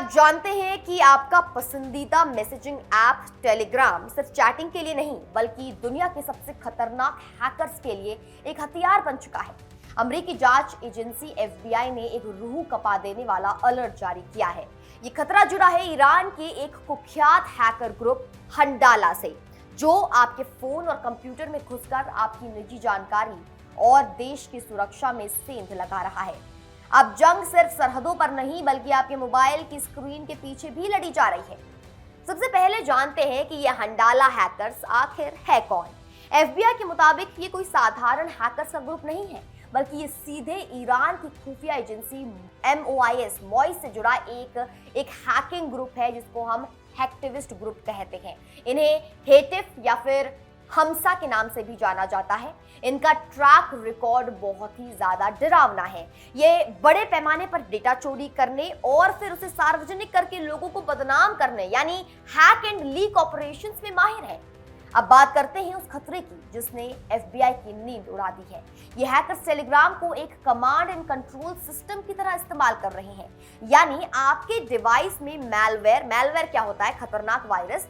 आप जानते हैं कि आपका पसंदीदा मैसेजिंग ऐप टेलीग्राम सिर्फ चैटिंग के लिए नहीं बल्कि दुनिया के सबसे खतरनाक हैकर्स के लिए एक हथियार बन चुका है। अमेरिकी जांच एजेंसी FBI ने एक रूह कपा देने वाला अलर्ट जारी किया है। ये खतरा जुड़ा है ईरान के एक कुख्यात हैकर ग्रुप हंडाला से, जो आपके फोन और कंप्यूटर में घुसकर आपकी निजी जानकारी और देश की सुरक्षा में सेंध लगा रहा है। अब जंग सिर्फ सरहदों पर नहीं बल्कि आपके मोबाइल की स्क्रीन के पीछे भी लड़ी जा रही है। सबसे पहले जानते हैं कि ये हंडाला हैकर्स आखिर है कौन। FBI के मुताबिक ये कोई साधारण हैकर्स का ग्रुप नहीं है, बल्कि ये सीधे ईरान की खुफिया एजेंसी MOIS से जुड़ा एक हैकिंग ग्रुप है, जिसको हम हैकटिविस्ट ग्रुप कहते हैं। इन्हें हेटिफ या फिर हमसा के नाम से भी जाना जाता है। इनका ट्रैक रिकॉर्ड बहुत ही ज्यादा डरावना है। ये बड़े पैमाने पर डेटा चोरी करने और फिर उसे सार्वजनिक करके लोगों को बदनाम करने यानी हैक एंड लीक ऑपरेशंस में माहिर है। अब बात करते हैं उस खतरे की जिसने FBI की नींद उड़ा दी है। ये हैकर्स टेलीग्राम को एक कमांड एंड कंट्रोल सिस्टम की तरह इस्तेमाल कर रहे हैं, यानी आपके डिवाइस में मैलवेयर क्या होता है, खतरनाक वायरस,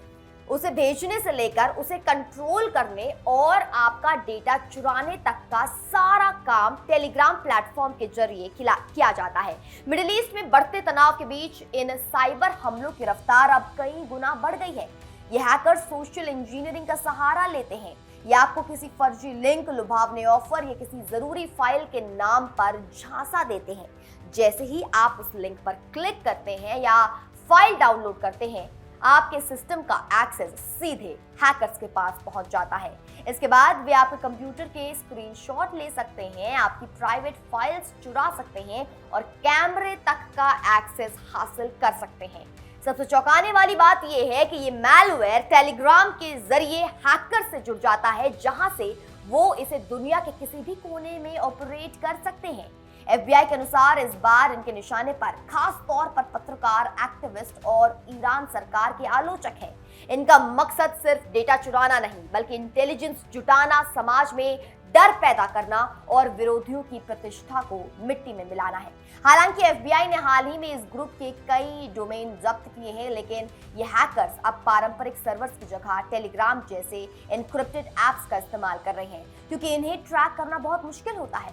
उसे भेजने से लेकर उसे कंट्रोल करने और आपका डेटा चुराने तक का सारा काम टेलीग्राम प्लेटफॉर्म के जरिए किया जाता है। मिडिल ईस्ट में बढ़ते तनाव के बीच इन साइबर हमलों की रफ्तार अब कई गुना बढ़ गई है। ये हैकर सोशल इंजीनियरिंग का सहारा लेते हैं या आपको किसी फर्जी लिंक, लुभावने ऑफर या किसी जरूरी फाइल के नाम पर झांसा देते हैं। जैसे ही आप उस लिंक पर क्लिक करते हैं या फाइल डाउनलोड करते हैं, आपके सिस्टम का एक्सेस सीधे हैकर्स के पास पहुंच जाता है। इसके बाद वे आपके कंप्यूटर के स्क्रीनशॉट ले सकते हैं, आपकी प्राइवेट फाइल्स चुरा सकते हैं और कैमरे तक का एक्सेस हासिल कर सकते हैं। सबसे चौंकाने वाली बात यह है कि ये मैलवेयर टेलीग्राम के जरिए हैकर से जुड़ जाता है, जहां से वो इसे दुनिया के किसी भी कोने में ऑपरेट कर सकते हैं। FBI के अनुसार इस बार इनके निशाने पर खास तौर पर पत्रकार, एक्टिविस्ट और ईरान सरकार के आलोचक हैं। इनका मकसद सिर्फ डेटा चुराना नहीं बल्कि इंटेलिजेंस जुटाना, समाज में डर पैदा करना और विरोधियों की प्रतिष्ठा को मिट्टी में मिलाना है। हालांकि FBI ने हाल ही में इस ग्रुप के कई डोमेन जब्त किए हैं, लेकिन ये हैकर्स अब पारंपरिक सर्वर्स की जगह टेलीग्राम जैसे एनक्रिप्टेड ऐप्स का इस्तेमाल कर रहे हैं, क्योंकि इन्हें ट्रैक करना बहुत मुश्किल होता है।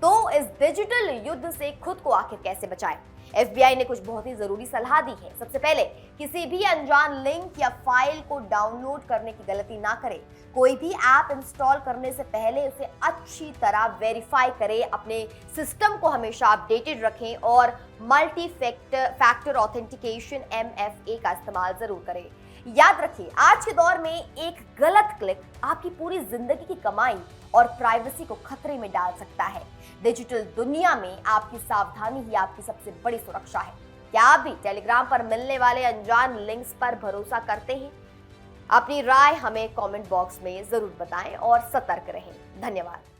तो इस डिजिटल युद्ध से खुद को आखिर कैसे बचाएं? FBI ने कुछ बहुत ही जरूरी सलाह दी है। सबसे पहले, किसी भी अनजान लिंक या फाइल को डाउनलोड करने की गलती ना करें। कोई भी ऐप इंस्टॉल करने से पहले उसे अच्छी तरह वेरीफाई करें, अपने सिस्टम को हमेशा अपडेटेड रखें और मल्टी फैक्टर ऑथेंटिकेशन MFA का इस्तेमाल जरूर करें। याद रखिए, आज के दौर में एक गलत क्लिक आपकी पूरी जिंदगी की कमाई और प्राइवेसी को खतरे में डाल सकता है। डिजिटल दुनिया में आपकी सावधानी ही आपकी सबसे बड़ी सुरक्षा है। क्या आप भी टेलीग्राम पर मिलने वाले अनजान लिंक्स पर भरोसा करते हैं? अपनी राय हमें कमेंट बॉक्स में जरूर बताएं और सतर्क रहें। धन्यवाद।